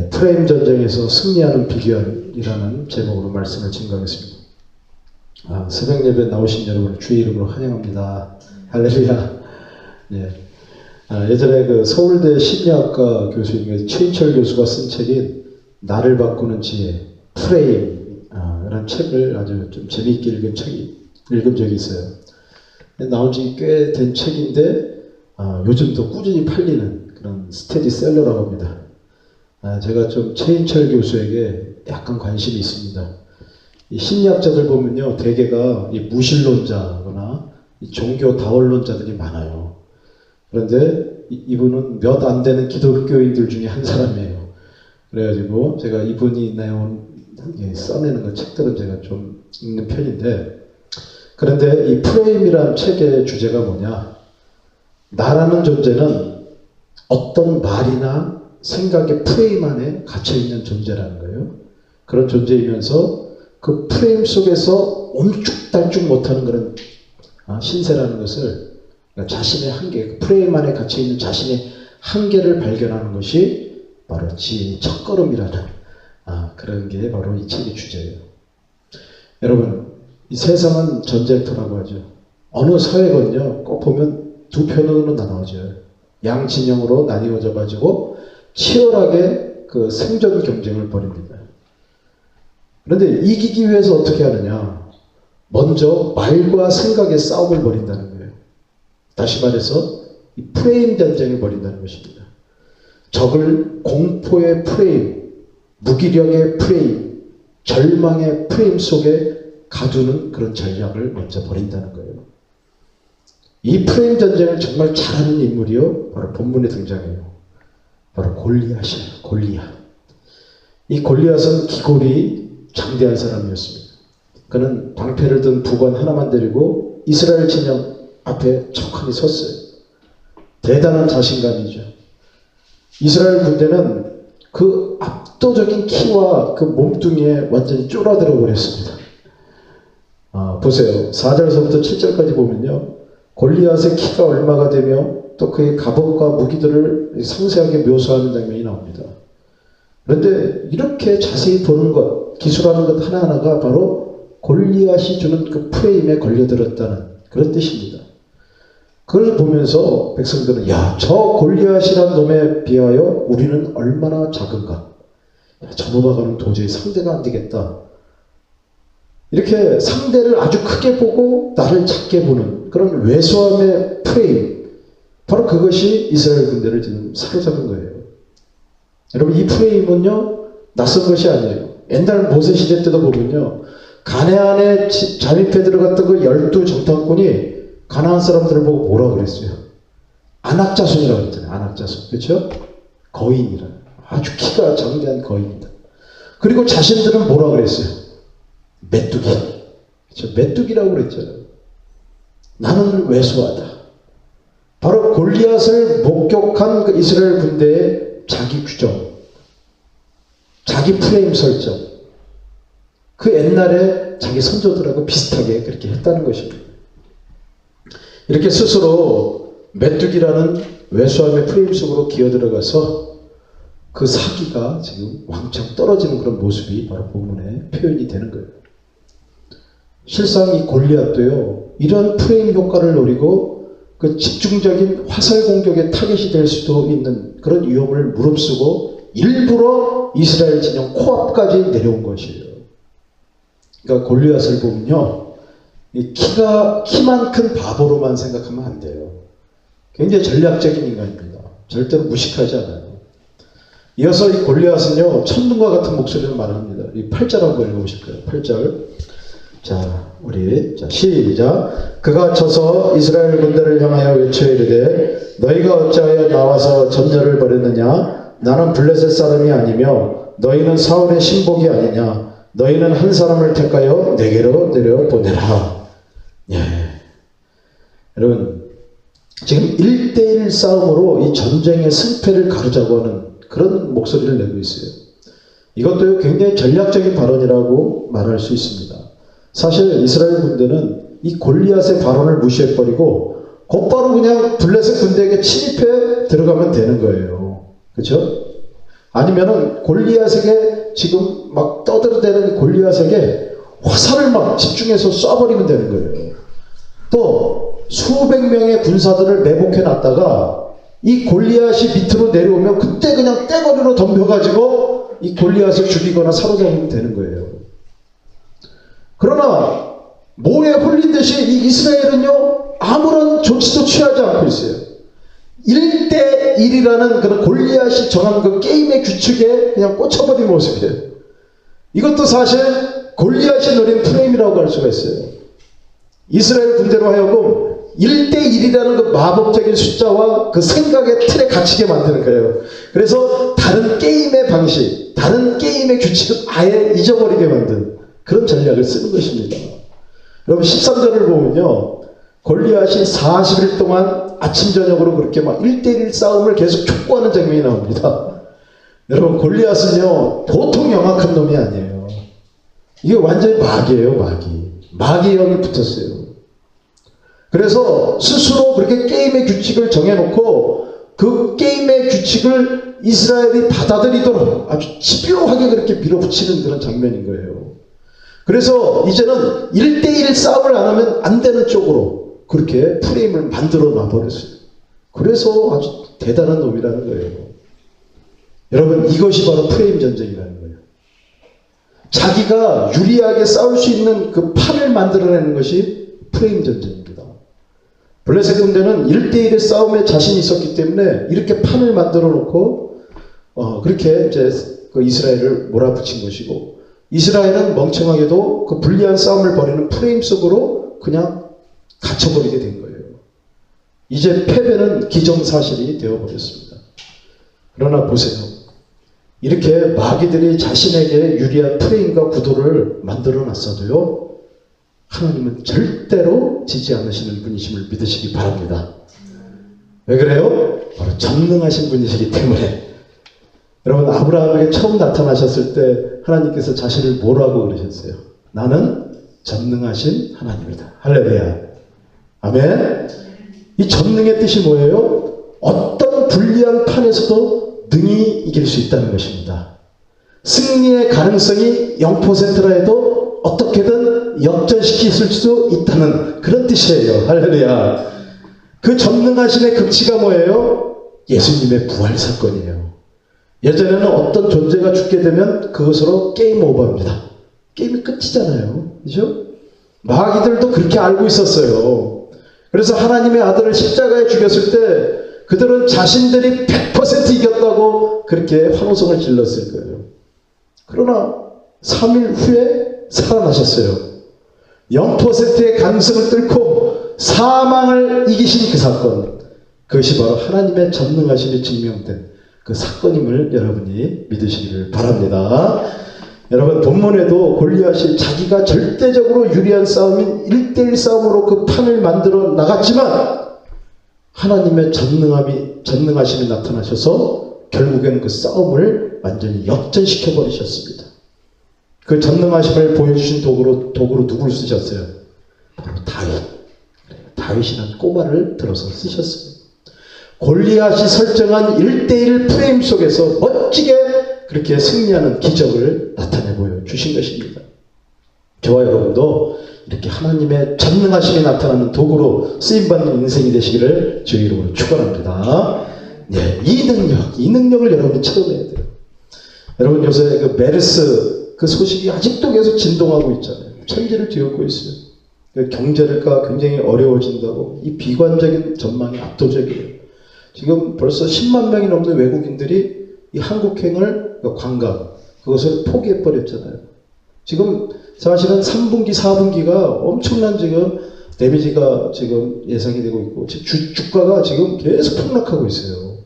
프레임 전쟁에서 승리하는 비결이라는 제목으로 말씀을 증거하겠습니다. 새벽 예배 나오신 여러분을 주의 이름으로 환영합니다. 할렐루야. 예전에 그 서울대 심리학과 교수인 최인철 교수가 쓴 책인 나를 바꾸는 지혜, 프레임, 이라는 책을 아주 좀 재미있게 읽은 적이 있어요. 나온 지 꽤 된 책인데, 요즘도 꾸준히 팔리는 그런 스테디셀러라고 합니다. 제가 좀 최인철 교수에게 약간 관심이 있습니다. 이 심리학자들 보면요, 대개가 이 무신론자거나 이 종교 다원론자들이 많아요. 그런데 이분은 몇 안 되는 기독교인들 중에 한 사람이에요. 그래가지고 제가 이분이 써내는 그 책들은 제가 좀 읽는 편인데, 그런데 이 프레임이라는 책의 주제가 뭐냐? 나라는 존재는 어떤 말이나 생각의 프레임 안에 갇혀있는 존재라는 거예요. 그런 존재이면서 그 프레임 속에서 옴쭉달쭉 못하는 그런 신세라는 것을, 그러니까 자신의 한계, 프레임 안에 갇혀있는 자신의 한계를 발견하는 것이 바로 지혜의 첫걸음이라는 그런 게 바로 이 책의 주제예요. 여러분, 이 세상은 전쟁터라고 하죠. 어느 사회건요, 꼭 보면 두 편으로 나눠져요. 양진영으로 나뉘어져 가지고 치열하게 그 생존 경쟁을 벌입니다. 그런데 이기기 위해서 어떻게 하느냐? 먼저 말과 생각의 싸움을 벌인다는 거예요. 다시 말해서 이 프레임 전쟁을 벌인다는 것입니다. 적을 공포의 프레임, 무기력의 프레임, 절망의 프레임 속에 가두는 그런 전략을 먼저 벌인다는 거예요. 이 프레임 전쟁을 정말 잘하는 인물이요, 바로 본문에 등장해요. 바로 골리앗이에요. 골리앗. 이 골리앗은 기골이 장대한 사람이었습니다. 그는 방패를 든 부관 하나만 데리고 이스라엘 진영 앞에 척하니 섰어요. 대단한 자신감이죠. 이스라엘 군대는 그 압도적인 키와 그 몸뚱이에 완전히 쫄아들어 버렸습니다. 보세요. 4절에서부터 7절까지 보면요, 골리앗의 키가 얼마가 되며 또 그의 갑옷과 무기들을 상세하게 묘사하는 장면이 나옵니다. 그런데 이렇게 자세히 보는 것, 기술하는 것 하나하나가 바로 골리앗이 주는 그 프레임에 걸려들었다는 그런 뜻입니다. 그걸 보면서 백성들은, 야, 저 골리앗이란 놈에 비하여 우리는 얼마나 작은가. 저 놈하고는 도저히 상대가 안 되겠다. 이렇게 상대를 아주 크게 보고 나를 작게 보는 그런 왜소함의 프레임, 바로 그것이 이스라엘 군대를 지금 사로잡은 거예요. 여러분, 이 프레임은요, 낯선 것이 아니에요. 옛날 모세 시대 때도 보면요, 가나안에 잠입해 들어갔던 그 12 정탐꾼이 가나안 사람들을 보고 뭐라 그랬어요? 안악자손이라고 그랬잖아요. 안악자손. 그렇죠? 거인이라. 아주 키가 장대한 거인이다. 그리고 자신들은 뭐라 그랬어요? 메뚜기. 그렇죠? 메뚜기라고 그랬잖아요. 나는 왜소하다. 바로 골리앗을 목격한 그 이스라엘 군대의 자기 규정, 자기 프레임 설정, 그 옛날에 자기 선조들하고 비슷하게 그렇게 했다는 것입니다. 이렇게 스스로 메뚜기라는 왜소함의 프레임 속으로 기어들어가서 그 사기가 지금 왕창 떨어지는 그런 모습이 바로 본문에 표현이 되는 거예요. 실상 이 골리앗도요, 이런 프레임 효과를 노리고 그 집중적인 화살 공격의 타겟이 될 수도 있는 그런 위험을 무릅쓰고 일부러 이스라엘 진영 코앞까지 내려온 것이에요. 그러니까 골리앗을 보면요, 키만 큰 바보로만 생각하면 안 돼요. 굉장히 전략적인 인간입니다. 절대로 무식하지 않아요. 이어서 이 골리앗은요, 천둥과 같은 목소리로 말합니다. 이 8절 한번 읽어보실까요? 8절. 자, 시작. 그가 쳐서 이스라엘 군대를 향하여 외쳐 이르되, 너희가 어찌하여 나와서 전열을 벌였느냐? 나는 블레셋 사람이 아니며 너희는 사울의 신복이 아니냐? 너희는 한 사람을 택하여 내게로 내려보내라. 여러분, 지금 1대1 싸움으로 이 전쟁의 승패를 가르자고 하는 그런 목소리를 내고 있어요. 이것도 굉장히 전략적인 발언이라고 말할 수 있습니다. 사실 이스라엘 군대는 이 골리앗의 발언을 무시해버리고 곧바로 그냥 블레셋 군대에게 침입해 들어가면 되는 거예요. 그렇죠? 아니면은 골리앗에게 지금 막 떠들어대는 골리앗에게 화살을 막 집중해서 쏴버리면 되는 거예요. 또 수백 명의 군사들을 매복해 놨다가 이 골리앗이 밑으로 내려오면 그때 그냥 떼거리로 덤벼가지고 이 골리앗을 죽이거나 사로잡으면 되는 거예요. 그러나 모에 홀린 듯이 이 이스라엘은요 아무런 조치도 취하지 않고 있어요. 1대1이라는 그런 골리앗이 정한 그 게임의 규칙에 그냥 꽂혀버린 모습이에요. 이것도 사실 골리앗이 노린 프레임이라고 할 수가 있어요. 이스라엘 군대로 하여금 1대1이라는 그 마법적인 숫자와 그 생각의 틀에 갇히게 만드는 거예요. 그래서 다른 게임의 방식, 다른 게임의 규칙을 아예 잊어버리게 만든 그런 전략을 쓰는 것입니다. 여러분 13절을 보면요. 골리앗이 40일 동안 아침 저녁으로 그렇게 막 1대1 싸움을 계속 촉구하는 장면이 나옵니다. 여러분 골리앗은요 보통 영악한 놈이 아니에요. 이게 완전히 마귀예요. 마귀의 영이 붙었어요. 그래서 스스로 그렇게 게임의 규칙을 정해놓고 그 게임의 규칙을 이스라엘이 받아들이도록 아주 집요하게 그렇게 밀어붙이는 그런 장면인 거예요. 그래서 이제는 1대1 싸움을 안 하면 안 되는 쪽으로 그렇게 프레임을 만들어 놔버렸어요. 그래서 아주 대단한 놈이라는 거예요. 여러분 이것이 바로 프레임 전쟁이라는 거예요. 자기가 유리하게 싸울 수 있는 그 판을 만들어내는 것이 프레임 전쟁입니다. 블레셋 군대는 1대1의 싸움에 자신이 있었기 때문에 이렇게 판을 만들어 놓고 그렇게 이제 그 이스라엘을 몰아붙인 것이고, 이스라엘은 멍청하게도 그 불리한 싸움을 벌이는 프레임 속으로 그냥 갇혀버리게 된 거예요. 이제 패배는 기정사실이 되어버렸습니다. 그러나 보세요. 이렇게 마귀들이 자신에게 유리한 프레임과 구도를 만들어 놨어도요, 하나님은 절대로 지지 않으시는 분이심을 믿으시기 바랍니다. 왜 그래요? 바로 전능하신 분이시기 때문에. 여러분 아브라함에게 처음 나타나셨을 때 하나님께서 자신을 뭐라고 그러셨어요? 나는 전능하신 하나님이다. 할렐루야. 아멘. 이 전능의 뜻이 뭐예요? 어떤 불리한 판에서도 능히 이길 수 있다는 것입니다. 승리의 가능성이 0%라 해도 어떻게든 역전시킬 수 있다는 그런 뜻이에요. 할렐루야. 그 전능하심의 극치가 뭐예요? 예수님의 부활 사건이에요. 예전에는 어떤 존재가 죽게 되면 그것으로 게임 오버입니다. 게임이 끝이잖아요. 그죠? 마귀들도 그렇게 알고 있었어요. 그래서 하나님의 아들을 십자가에 죽였을 때 그들은 자신들이 100% 이겼다고 그렇게 환호성을 질렀을 거예요. 그러나 3일 후에 살아나셨어요. 0%의 가능성을 뚫고 사망을 이기신 그 사건, 그것이 바로 하나님의 전능하심이 증명된 그 사건임을 여러분이 믿으시기를 바랍니다. 여러분 본문에도 골리앗이 자기가 절대적으로 유리한 싸움인 1대1 싸움으로 그 판을 만들어 나갔지만 하나님의 전능하심이 나타나셔서 결국에는 그 싸움을 완전히 역전시켜 버리셨습니다. 그 전능하심을 보여주신 도구로 누구를 쓰셨어요? 바로 다윗이라는 꼬마를 들어서 쓰셨어요. 골리앗이 설정한 1대1 프레임 속에서 멋지게 그렇게 승리하는 기적을 나타내 보여주신 것입니다. 저와 여러분도 이렇게 하나님의 전능하심이 나타나는 도구로 쓰임받는 인생이 되시기를 주의 이름으로 축원합니다. 네, 이 능력을 여러분이 체험해야 돼요. 여러분 요새 그 메르스 그 소식이 아직도 계속 진동하고 있잖아요. 천지를 뒤엎고 있어요. 경제가 굉장히 어려워진다고. 이 비관적인 전망이 압도적이에요. 지금 벌써 10만 명이 넘는 외국인들이 이 한국행을, 관광, 그것을 포기해버렸잖아요. 지금 사실은 3분기, 4분기가 엄청난 지금 데미지가 지금 예상이 되고 있고, 주가가 지금 계속 폭락하고 있어요.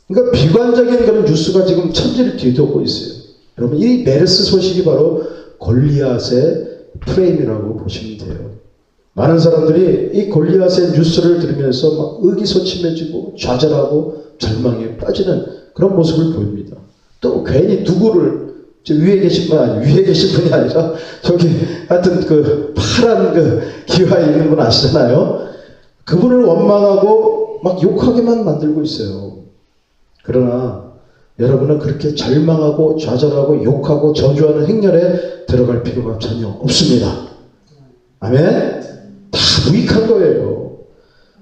그러니까 비관적인 그런 뉴스가 지금 천지를 뒤덮고 있어요. 여러분, 이 메르스 소식이 바로 골리앗의 프레임이라고 보시면 돼요. 많은 사람들이 이 골리앗의 뉴스를 들으면서 막 의기소침해지고 좌절하고 절망에 빠지는 그런 모습을 보입니다. 또 괜히 누구를 위에 계신 분이 아니라 저기 하여튼 그 파란 그 기와에 있는 분 아시잖아요. 그분을 원망하고 막 욕하게만 만들고 있어요. 그러나 여러분은 그렇게 절망하고 좌절하고 욕하고 저주하는 행렬에 들어갈 필요가 전혀 없습니다. 아멘? 다 무익한 거예요.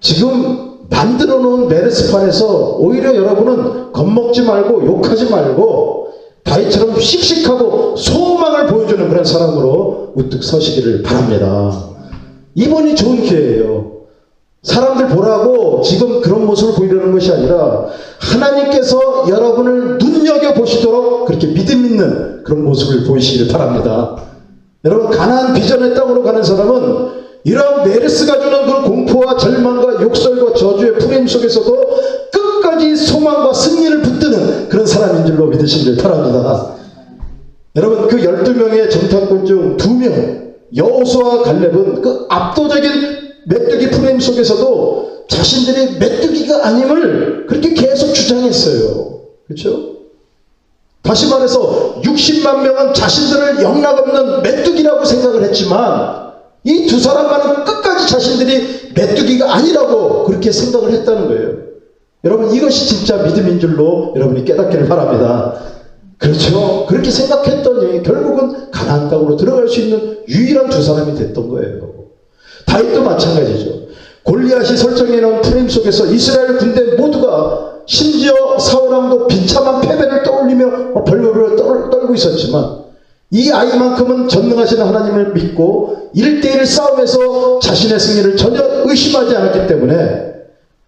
지금 만들어 놓은 메르스판에서 오히려 여러분은 겁먹지 말고 욕하지 말고 다윗처럼 씩씩하고 소망을 보여주는 그런 사람으로 우뚝 서시기를 바랍니다. 이번이 좋은 기회예요. 사람들 보라고 지금 그런 모습을 보이려는 것이 아니라 하나님께서 여러분을 눈여겨보시도록 그렇게 믿음 있는 그런 모습을 보이시기를 바랍니다. 여러분, 가나안 비전의 땅으로 가는 사람은 이런 메르스가 주는 그 공포와 절망과 욕설과 저주의 프레임 속에서도 끝까지 소망과 승리를 붙드는 그런 사람인 줄로 믿으시기를 바랍니다. 여러분, 그 12명의 정탐꾼 중 2명, 여호수아와 갈렙은 그 압도적인 메뚜기 프레임 속에서도 자신들이 메뚜기가 아님을 그렇게 계속 주장했어요. 그렇죠? 다시 말해서 60만 명은 자신들을 영락없는 메뚜기라고 생각을 했지만 이 두 사람만은 끝까지 자신들이 메뚜기가 아니라고 그렇게 생각을 했다는 거예요. 여러분, 이것이 진짜 믿음인 줄로 여러분이 깨닫기를 바랍니다. 그렇죠? 그렇게 생각했더니 결국은 가나안 땅으로 들어갈 수 있는 유일한 두 사람이 됐던 거예요. 다윗도 마찬가지죠. 골리앗이 설정해 놓은 프레임 속에서 이스라엘 군대 모두가, 심지어 사울왕도 비참한 패배를 떠올리며 벌벌 떨고 있었지만 이 아이만큼은 전능하신 하나님을 믿고 1대1 싸움에서 자신의 승리를 전혀 의심하지 않았기 때문에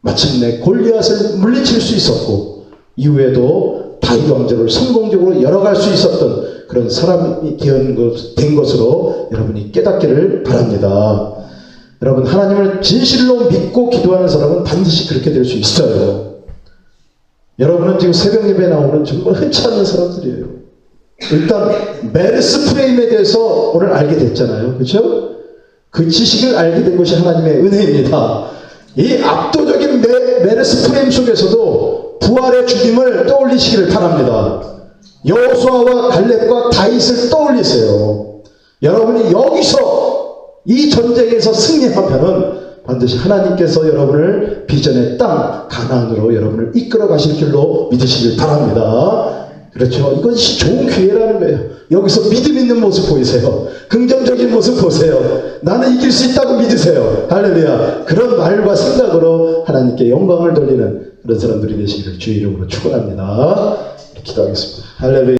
마침내 골리앗을 물리칠 수 있었고, 이후에도 다윗 왕조를 성공적으로 이어갈 수 있었던 그런 사람이 된 것으로 여러분이 깨닫기를 바랍니다. 여러분, 하나님을 진실로 믿고 기도하는 사람은 반드시 그렇게 될 수 있어요. 여러분은 지금 새벽 예배에 나오는 정말 흔치 않은 사람들이에요. 일단 메르스 프레임에 대해서 오늘 알게 됐잖아요. 그렇죠? 그 지식을 알게 된 것이 하나님의 은혜입니다. 이 압도적인 메르스 프레임 속에서도 부활의 주님을 떠올리시기를 바랍니다. 여호수아와 갈렙과 다윗을 떠올리세요. 여러분이 여기서 이 전쟁에서 승리하면은 반드시 하나님께서 여러분을 비전의 땅 가나안으로 여러분을 이끌어 가실 줄로 믿으시길 바랍니다. 그렇죠? 이것이 좋은 기회라는 거예요. 여기서 믿음 있는 모습 보이세요. 긍정적인 모습 보세요. 나는 이길 수 있다고 믿으세요. 할렐루야. 그런 말과 생각으로 하나님께 영광을 돌리는 그런 사람들이 되시기를 주의 이름으로 축원합니다. 기도하겠습니다. 할렐루야.